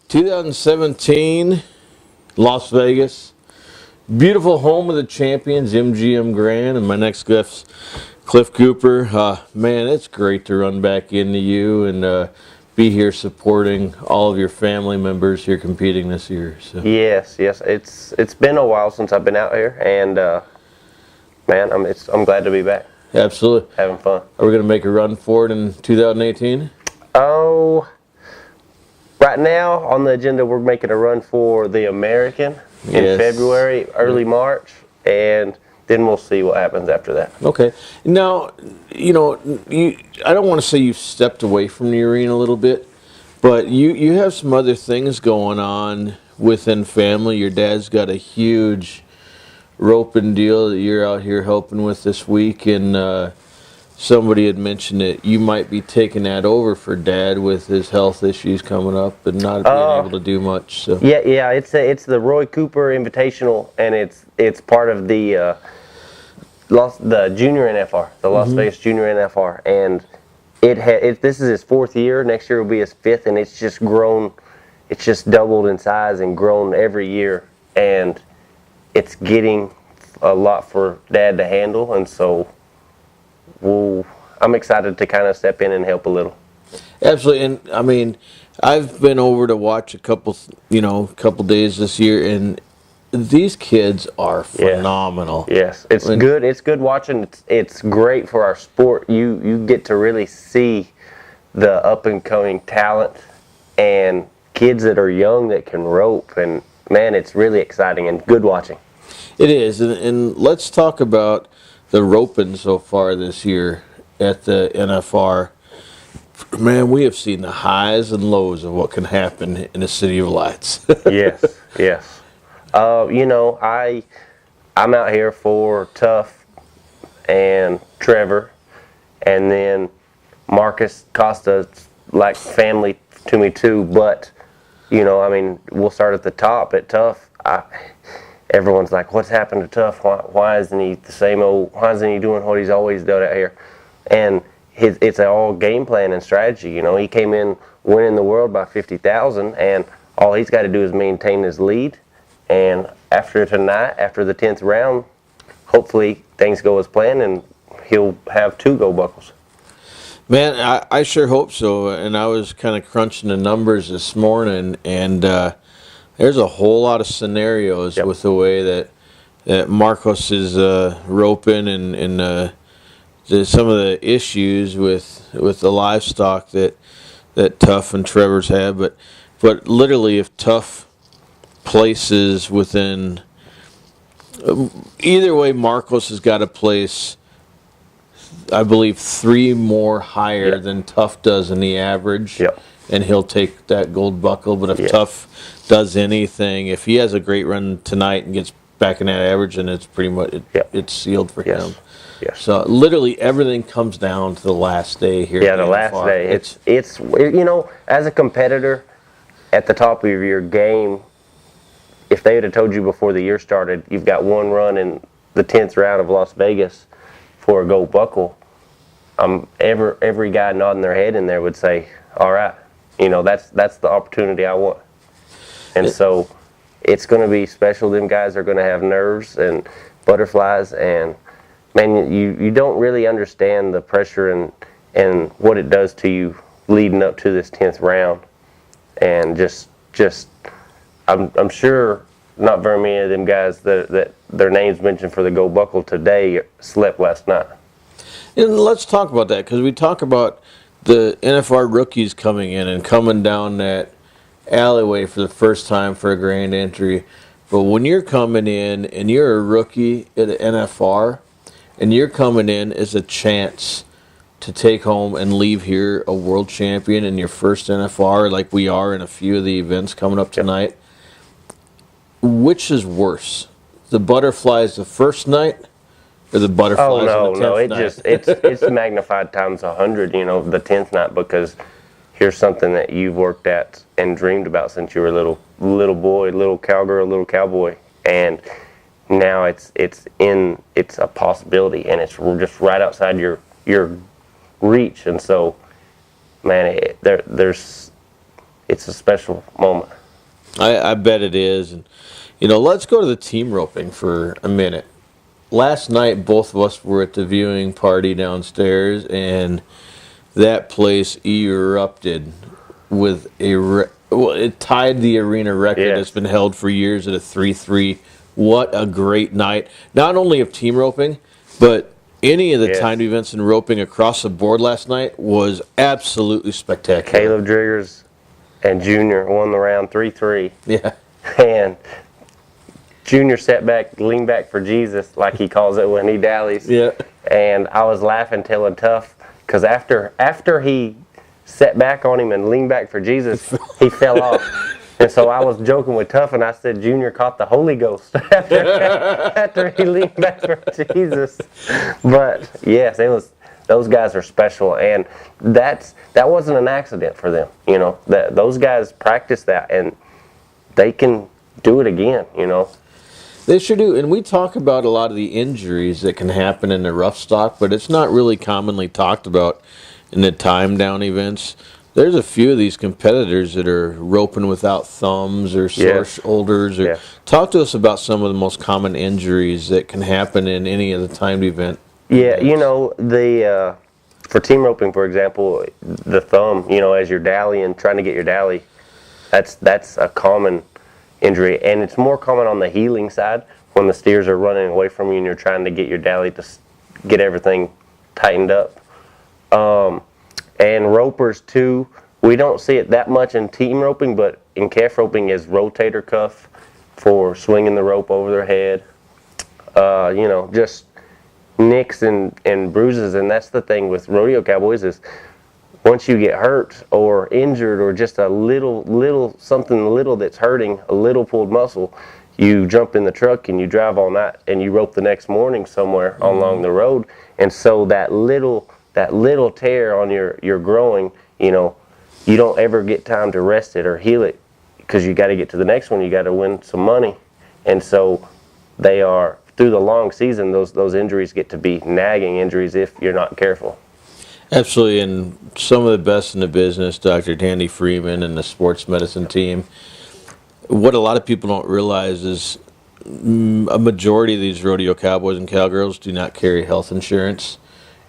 2017, Las Vegas. Beautiful home of the champions, MGM Grand, and my next guest, Clif Cooper. Man, it's great to run back into you and be here supporting all of your family members here competing this year. So. Yes. It's been a while since I've been out here, and man, I'm glad to be back. Absolutely. Having fun. Are we going to make a run for it in 2018? Oh, right now on the agenda, we're making a run for the American in February, early March, and then we'll see what happens after that. Okay. Now, I don't want to say you've stepped away from the arena a little bit, but you have some other things going on within family. Your dad's got a huge roping deal that you're out here helping with this week, and somebody had mentioned that you might be taking that over for Dad with his health issues coming up and not being able to do much. So. Yeah. It's the Roy Cooper Invitational, and it's part of the Junior NFR, the Las Vegas Junior NFR, and this is his 4th year. Next year will be his 5th, and it's just grown. It's just doubled in size and grown every year, and it's getting a lot for Dad to handle, and so. I'm excited to kind of step in and help a little. Absolutely, and I mean, I've been over to watch a couple days this year, and these kids are phenomenal. Yes, it's good. It's good watching. It's great for our sport. You get to really see the up and coming talent and kids that are young that can rope, and man, it's really exciting and good watching. It is, and let's talk about the roping so far this year at the NFR. Man, we have seen the highs and lows of what can happen in the City of Lights. Yes. I'm out here for Tuff and Trevor, and then Marcus Costa's like family to me too. But we'll start at the top at Tuff. Everyone's like, what's happened to Tuff? Why isn't he the same old? Why isn't he doing what he's always done out here? And it's all game plan and strategy. He came in winning the world by 50,000, and all he's got to do is maintain his lead. And after tonight, after the 10th round, hopefully things go as planned, and he'll have 2 gold buckles. Man, I sure hope so. And I was kind of crunching the numbers this morning, and there's a whole lot of scenarios with the way that Marcos is roping and some of the issues with the livestock that Tuff and Trevor's have. But literally, if Tuff places within either way, Marcos has got to place, I believe, 3 more higher than Tuff does in the average. And he'll take that gold buckle. But if Tuff does anything, if he has a great run tonight and gets back in that average, then it's pretty much it's sealed for him. Yes. So literally everything comes down to the last day here. Yeah, the last day. It's as a competitor at the top of your game, if they had told you before the year started, you've got 1 run in the 10th round of Las Vegas for a gold buckle, every guy nodding their head in there would say, all right, that's the opportunity I want. And so it's going to be special. Them guys are going to have nerves and butterflies, and man, you don't really understand the pressure and what it does to you leading up to this 10th round. And just I'm sure not very many of them guys that their names mentioned for the gold buckle today slept last night. And let's talk about that, because we talk about the NFR rookies coming in and coming down that alleyway for the first time for a grand entry. But when you're coming in and you're a rookie at the NFR and you're coming in as a chance to take home and leave here a world champion in your first NFR, like we are in a few of the events coming up tonight, which is worse? The butterflies the first night or the butterflies on the 10th night? It's magnified times 100, the 10th night, because here's something that you've worked at and dreamed about since you were a little boy, little cowgirl, little cowboy, and now it's a possibility, and it's just right outside your reach, and so, man, it's a special moment. I bet it is. And, let's go to the team roping for a minute. Last night, both of us were at the viewing party downstairs, and that place erupted with it tied the arena record Yes. that's been held for years at a 3-3. What a great night. Not only of team roping, but any of the Yes. timed events in roping across the board last night was absolutely spectacular. Caleb Driggers and Junior won the round 3-3. Yeah. And Junior sat back, leaned back for Jesus, like he calls it when he dallies. Yeah. And I was laughing, telling Tough, because after he sat back on him and leaned back for Jesus, he fell off. And so I was joking with Tough, and I said Junior caught the Holy Ghost after he leaned back for Jesus. But yes, it was. Those guys are special, and that wasn't an accident for them. Those guys practice that, and they can do it again. They sure do. And we talk about a lot of the injuries that can happen in the rough stock, but it's not really commonly talked about in the time down events. There's a few of these competitors that are roping without thumbs or sore shoulders. Talk to us about some of the most common injuries that can happen in any of the timed event. Yeah, the for team roping, for example, the thumb, as you're dallying, trying to get your dally, that's a common injury, and it's more common on the heeling side when the steers are running away from you and you're trying to get your dally to get everything tightened up. And ropers too, we don't see it that much in team roping, but in calf roping is rotator cuff for swinging the rope over their head. Just nicks and bruises, and that's the thing with rodeo cowboys is once you get hurt or injured or just a little something little that's hurting, a little pulled muscle, you jump in the truck and you drive all night and you rope the next morning somewhere along the road, and so that little tear on your growing, you don't ever get time to rest it or heal it because you got to get to the next one. You got to win some money, and so they are. Through the long season, those injuries get to be nagging injuries if you're not careful. Absolutely, and some of the best in the business, Dr. Danny Freeman and the sports medicine team, what a lot of people don't realize is a majority of these rodeo cowboys and cowgirls do not carry health insurance,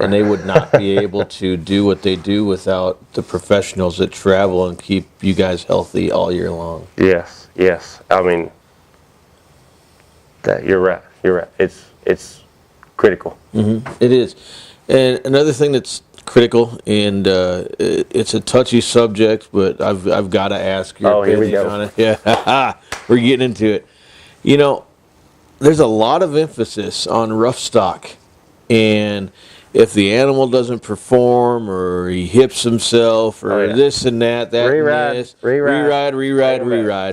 and they would not be able to do what they do without the professionals that travel and keep you guys healthy all year long. Yes. I mean, you're right. It's critical. Mm-hmm. It is. And another thing that's critical, and it's a touchy subject, but I've got to ask your opinion on it. Yeah, we're getting into it. There's a lot of emphasis on rough stock, and if the animal doesn't perform or he hips himself or this and that Reride.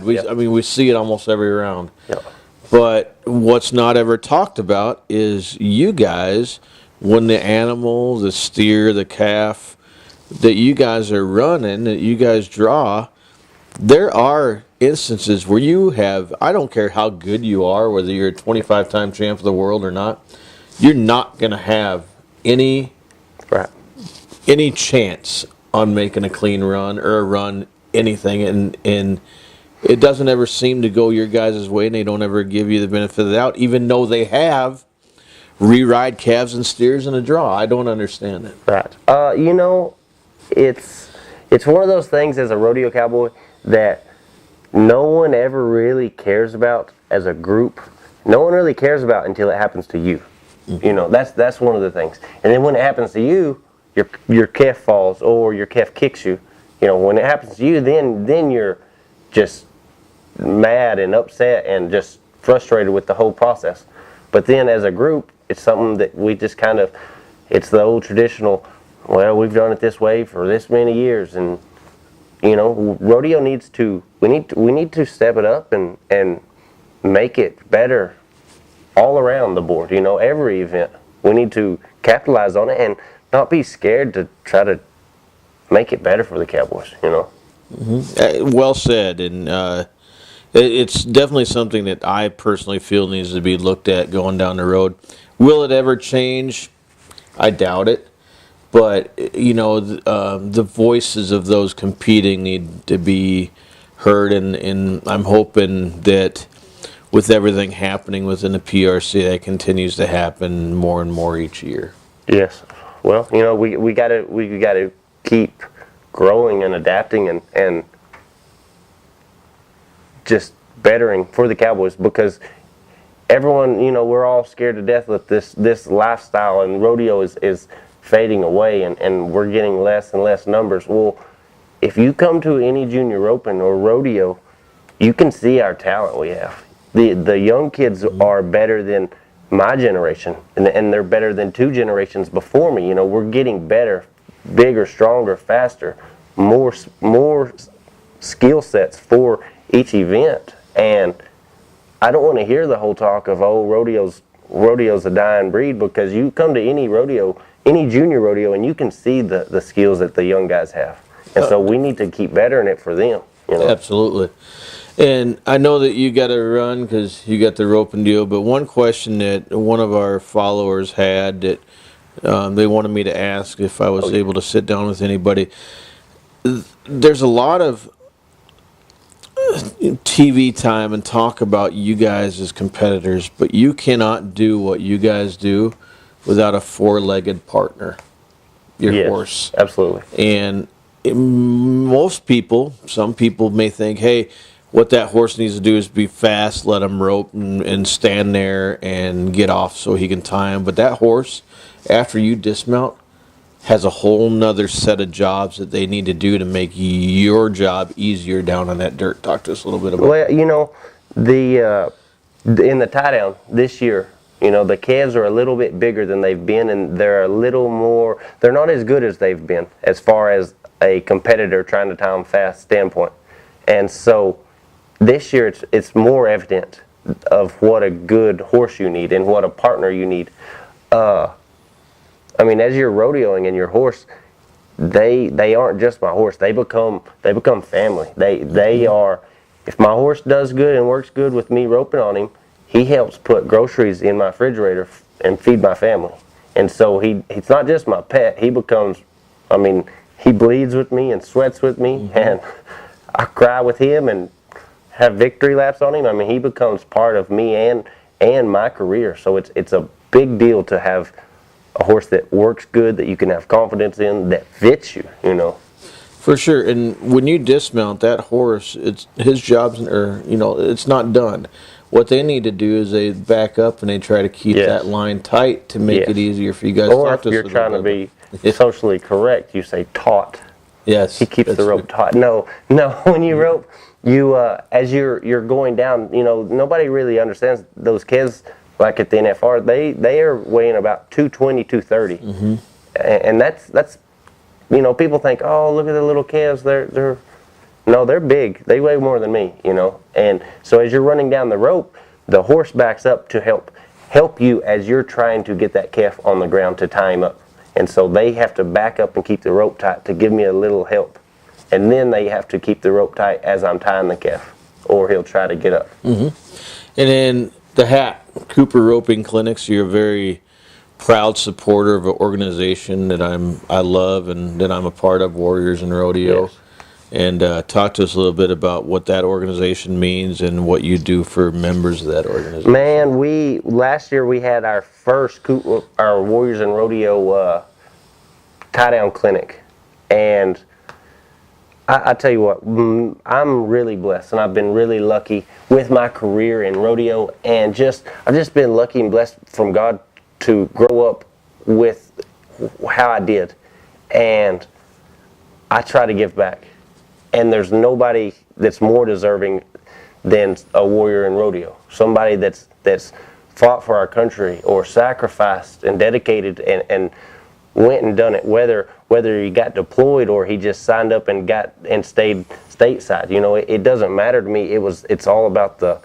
We see it almost every round. Yep. But what's not ever talked about is you guys, when the animal, the steer, the calf that you guys are running, that you guys draw, there are instances where you have, I don't care how good you are, whether you're a 25-time champ of the world or not, you're not going to have any chance on making a clean run or a run anything, and it doesn't ever seem to go your guys' way, and they don't ever give you the benefit of the doubt, even though they have re-ride calves and steers in a draw. I don't understand it. Right. It's one of those things as a rodeo cowboy that no one ever really cares about as a group. No one really cares about until it happens to you. Mm-hmm. That's one of the things. And then when it happens to you, your calf falls or your calf kicks you. When it happens to you, then you're just mad and upset and just frustrated with the whole process. But then as a group, it's something that we just it's the old traditional, well, we've done it this way for this many years, and rodeo we need to step it up and make it better all around the board. Every event we need to capitalize on it and not be scared to try to make it better for the cowboys. Mm-hmm. Well said, and it's definitely something that I personally feel needs to be looked at going down the road. Will it ever change? I doubt it. But, the voices of those competing need to be heard, and I'm hoping that with everything happening within the PRC, that continues to happen more and more each year. Yes. Well, we gotta keep growing and adapting and just bettering for the Cowboys, because everyone, we're all scared to death with this lifestyle, and rodeo is fading away, and we're getting less and less numbers. Well, if you come to any junior roping or rodeo, you can see our talent we have. The young kids are better than my generation, and they're better than 2 generations before me. We're getting better, bigger, stronger, faster, more skill sets for each event. And I don't want to hear the whole talk of, oh, rodeo's a dying breed, because you come to any rodeo, any junior rodeo, and you can see the skills that the young guys have. And so we need to keep bettering it for them. Absolutely. And I know that you got to run because you got the roping deal, but one question that one of our followers had that they wanted me to ask if I was able to sit down with anybody. There's a lot of TV time and talk about you guys as competitors, but you cannot do what you guys do without a 4-legged partner, your horse. Absolutely. And most people, some people may think, hey, what that horse needs to do is be fast, let him rope and stand there and get off so he can tie him. But that horse, after you dismount, has a whole nother set of jobs that they need to do to make your job easier down on that dirt. Talk to us a little bit about that. Well, in the tie down this year, the calves are a little bit bigger than they've been, and they're a little more, they're not as good as they've been as far as a competitor trying to tie them fast standpoint. And so this year it's more evident of what a good horse you need and what a partner you need. As you're rodeoing and your horse, they aren't just my horse. They become family. They are. If my horse does good and works good with me roping on him, he helps put groceries in my refrigerator and feed my family. And so he's not just my pet. He becomes, he bleeds with me and sweats with me, and I cry with him and have victory laps on him. He becomes part of me and my career. So it's a big deal to have a horse that works good, that you can have confidence in, that fits you, For sure. And when you dismount that horse, it's his job's, it's not done. What they need to do is they back up and they try to keep that line tight to make it easier for you guys. Or if you're trying to be socially correct, you say taut. Yes. He keeps the rope taut. No, when you rope, you as you're going down, nobody really understands those kids. Like at the NFR, they are weighing about 220, 230, and that's people think, oh, look at the little calves, they're big, they weigh more than me, and so as you're running down the rope, the horse backs up to help you as you're trying to get that calf on the ground to tie him up, and so they have to back up and keep the rope tight to give me a little help, and then they have to keep the rope tight as I'm tying the calf, or he'll try to get up. And then the Cooper Roping Clinics, you're a very proud supporter of an organization that I love and that I'm a part of, Warriors in Rodeo. Yes. And talk to us a little bit about what that organization means and what you do for members of that organization. Man, last year we had our first our Warriors in Rodeo tie-down clinic, and I tell you what, I'm really blessed, and I've been really lucky with my career in rodeo, and I've just been lucky and blessed from God to grow up with how I did, and I try to give back, and there's nobody that's more deserving than a warrior in rodeo, somebody that's fought for our country or sacrificed and dedicated and went and done it, whether he got deployed or he just signed up and stayed stateside. It doesn't matter to me. It's all about the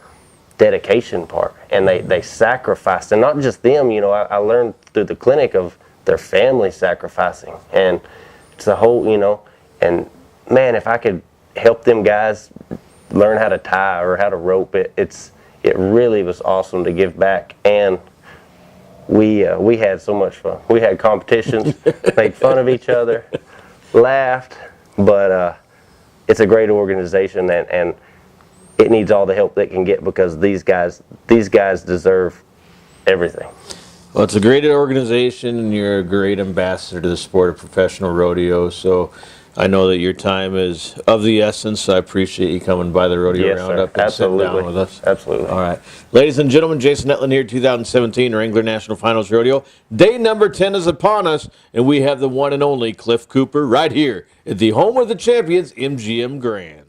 dedication part, and they sacrificed, and not just them. I learned through the clinic of their family sacrificing, and it's a whole, and man, if I could help them guys learn how to tie or how to rope, it really was awesome to give back. And we had so much fun. We had competitions, made fun of each other, laughed, but it's a great organization, and it needs all the help it can get, because these guys deserve everything. Well, it's a great organization, and you're a great ambassador to the sport of professional rodeo. So I know that your time is of the essence. So I appreciate you coming by the Rodeo Yes, Roundup sir. and sitting Absolutely. down with us. Absolutely. All right. Ladies and gentlemen, Jason Hetland here, 2017 Wrangler National Finals Rodeo. Day number 10 is upon us, and we have the one and only Clif Cooper right here at the home of the champions, MGM Grand.